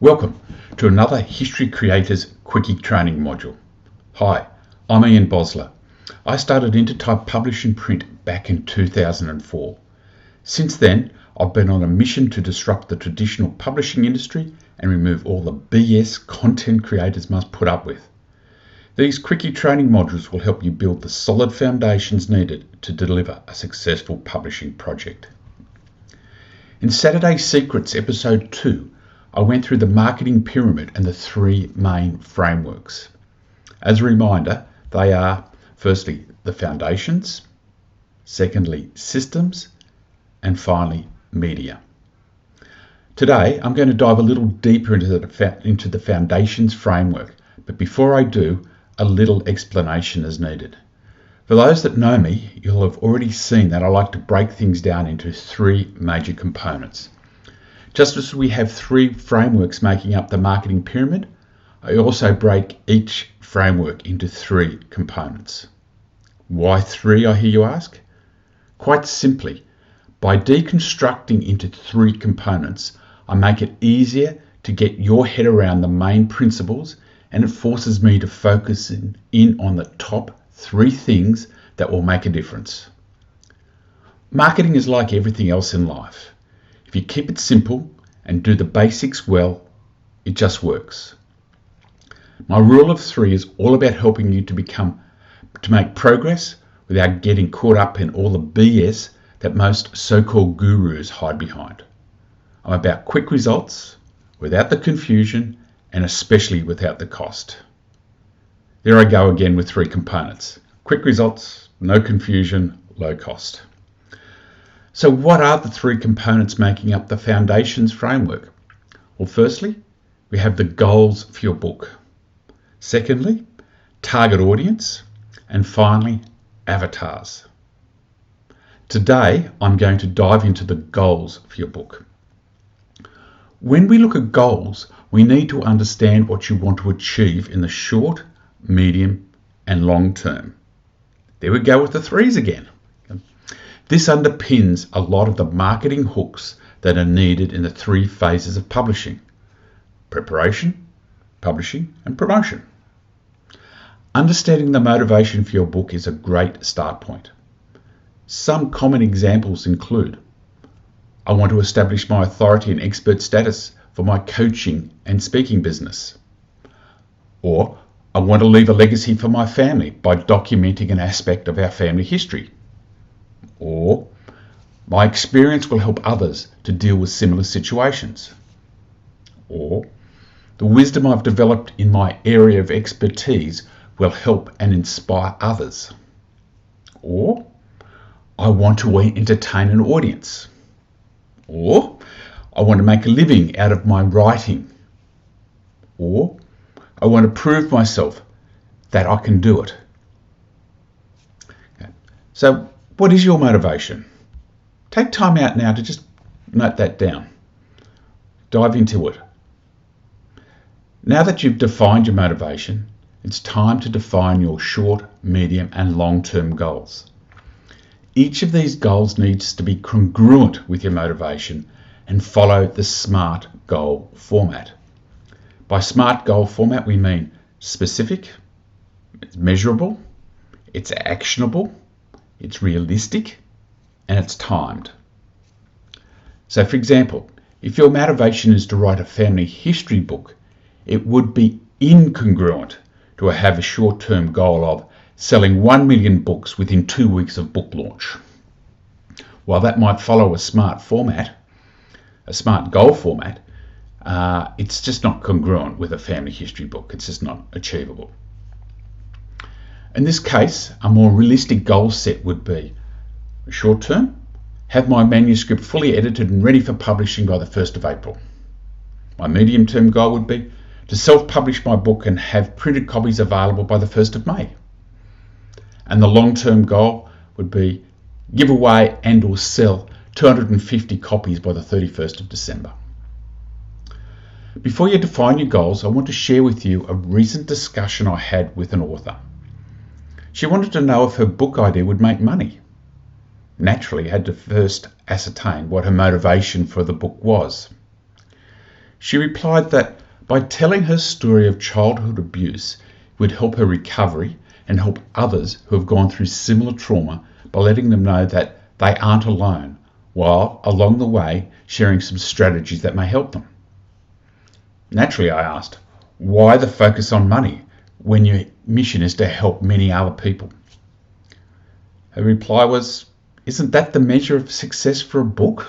Welcome to another History Creators Quickie Training module. Hi, I'm Ian Bosler. I started Intertype Publishing Print back in 2004. Since then, I've been on a mission to disrupt the traditional publishing industry and remove all the BS content creators must put up with. These Quickie Training modules will help you build the solid foundations needed to deliver a successful publishing project. In Saturday Secrets Episode 2, I went through the marketing pyramid and the three main frameworks. As a reminder, they are firstly the foundations, secondly systems, and finally media. Today I'm going to dive a little deeper into the foundations framework, but before I do, a little explanation is needed. For those that know me, you'll have already seen that I like to break things down into three major components. Just as we have three frameworks making up the marketing pyramid, I also break each framework into three components. Why three, I hear you ask? Quite simply, by deconstructing into three components, I make it easier to get your head around the main principles, and it forces me to focus in on the top three things that will make a difference. Marketing is like everything else in life. If you keep it simple and do the basics well, it just works. My rule of three is all about helping you to make progress without getting caught up in all the BS that most so-called gurus hide behind. I'm about quick results, without the confusion, and especially without the cost. There I go again with three components. Quick results, no confusion, low cost. So what are the three components making up the foundations framework? Well, firstly, we have the goals for your book. Secondly, target audience. And finally, avatars. Today, I'm going to dive into the goals for your book. When we look at goals, we need to understand what you want to achieve in the short, medium, and long term. There we go with the threes again. This underpins a lot of the marketing hooks that are needed in the three phases of publishing: preparation, publishing, and promotion. Understanding the motivation for your book is a great start point. Some common examples include: I want to establish my authority and expert status for my coaching and speaking business. Or, I want to leave a legacy for my family by documenting an aspect of our family history. Or, my experience will help others to deal with similar situations. Or, the wisdom I've developed in my area of expertise will help and inspire others. Or, I want to entertain an audience. Or, I want to make a living out of my writing. Or, I want to prove myself that I can do it. Okay. So, what is your motivation? Take time out now to just note that down. Dive into it. Now that you've defined your motivation, it's time to define your short, medium, and long-term goals. Each of these goals needs to be congruent with your motivation and follow the SMART goal format. By SMART goal format, we mean specific, it's measurable, it's actionable, it's realistic, and it's timed. So for example, if your motivation is to write a family history book, it would be incongruent to have a short-term goal of selling 1 million books within 2 weeks of book launch. While that might follow a SMART format, a SMART goal format, it's just not congruent with a family history book. It's just not achievable. In this case, a more realistic goal set would be: short term, have my manuscript fully edited and ready for publishing by the 1st of April. My medium term goal would be to self-publish my book and have printed copies available by the 1st of May. And the long-term goal would be give away and or sell 250 copies by the 31st of December. Before you define your goals, I want to share with you a recent discussion I had with an author. She wanted to know if her book idea would make money. Naturally, I had to first ascertain what her motivation for the book was. She replied that by telling her story of childhood abuse would help her recovery and help others who have gone through similar trauma by letting them know that they aren't alone, while along the way sharing some strategies that may help them. Naturally, I asked, why the focus on money when your mission is to help many other people? Her reply was, isn't that the measure of success for a book?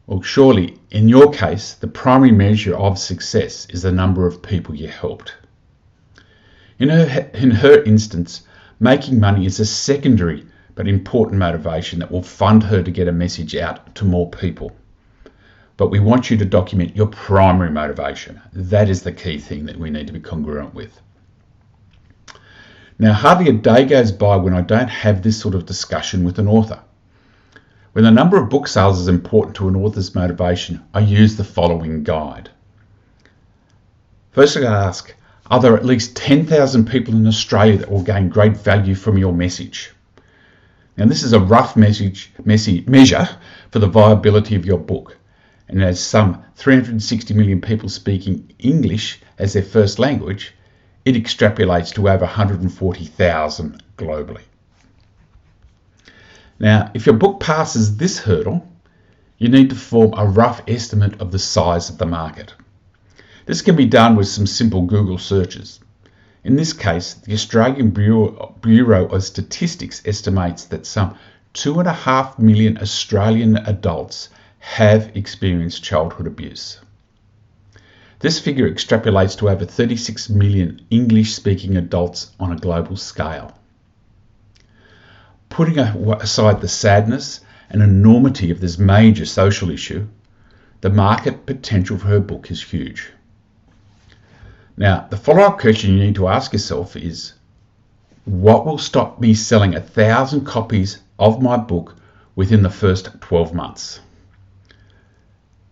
Well, surely, in your case, the primary measure of success is the number of people you helped. In her instance, making money is a secondary but important motivation that will fund her to get a message out to more people. But we want you to document your primary motivation. That is the key thing that we need to be congruent with. Now, hardly a day goes by when I don't have this sort of discussion with an author. When the number of book sales is important to an author's motivation, I use the following guide. First, I ask, are there at least 10,000 people in Australia that will gain great value from your message? Now, this is a rough measure for the viability of your book. And as some 360 million people speaking English as their first language, it extrapolates to over 140,000 globally. Now, if your book passes this hurdle, you need to form a rough estimate of the size of the market. This can be done with some simple Google searches. In this case, the Australian Bureau of Statistics estimates that some 2.5 million Australian adults have experienced childhood abuse. This figure extrapolates to over 36 million English-speaking adults on a global scale. Putting aside the sadness and enormity of this major social issue, the market potential for her book is huge. Now, the follow-up question you need to ask yourself is, what will stop me selling 1,000 copies of my book within the first 12 months?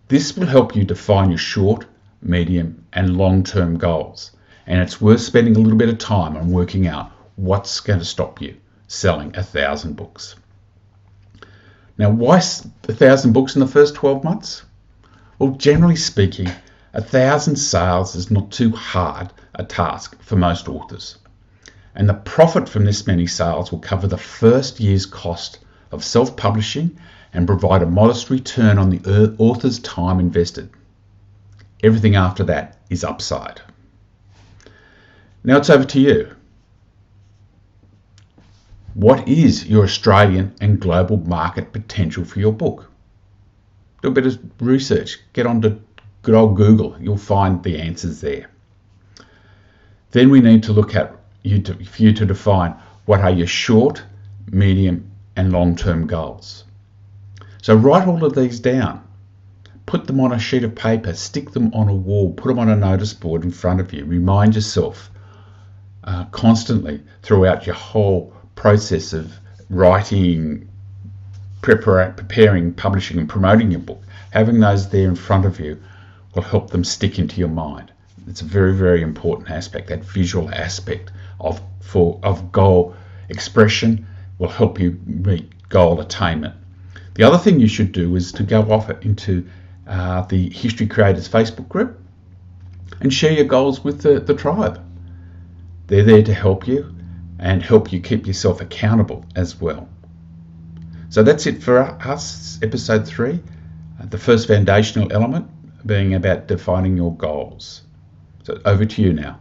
This will help you define your short, medium, and long-term goals, and it's worth spending a little bit of time on working out what's going to stop you selling 1,000 books. Now, why 1,000 books in the first 12 months? Well, generally speaking, 1,000 sales is not too hard a task for most authors. And the profit from this many sales will cover the first year's cost of self-publishing and provide a modest return on the author's time invested. Everything after that is upside. Now it's over to you. What is your Australian and global market potential for your book? Do a bit of research. Get onto good old Google. You'll find the answers there. Then we need to look at for you to define what are your short, medium, and long-term goals. So write all of these down. Put them on a sheet of paper. Stick them on a wall. Put them on a notice board in front of you. Remind yourself constantly throughout your whole process of writing, preparing, publishing, and promoting your book. Having those there in front of you will help them stick into your mind. It's a very, very important aspect. That visual aspect of goal expression will help you meet goal attainment. The other thing you should do is to go off into the History Creators Facebook group and share your goals with the tribe. They're there to help you and help you keep yourself accountable as well. So that's it for us, episode 3. The first foundational element being about defining your goals. So over to you now.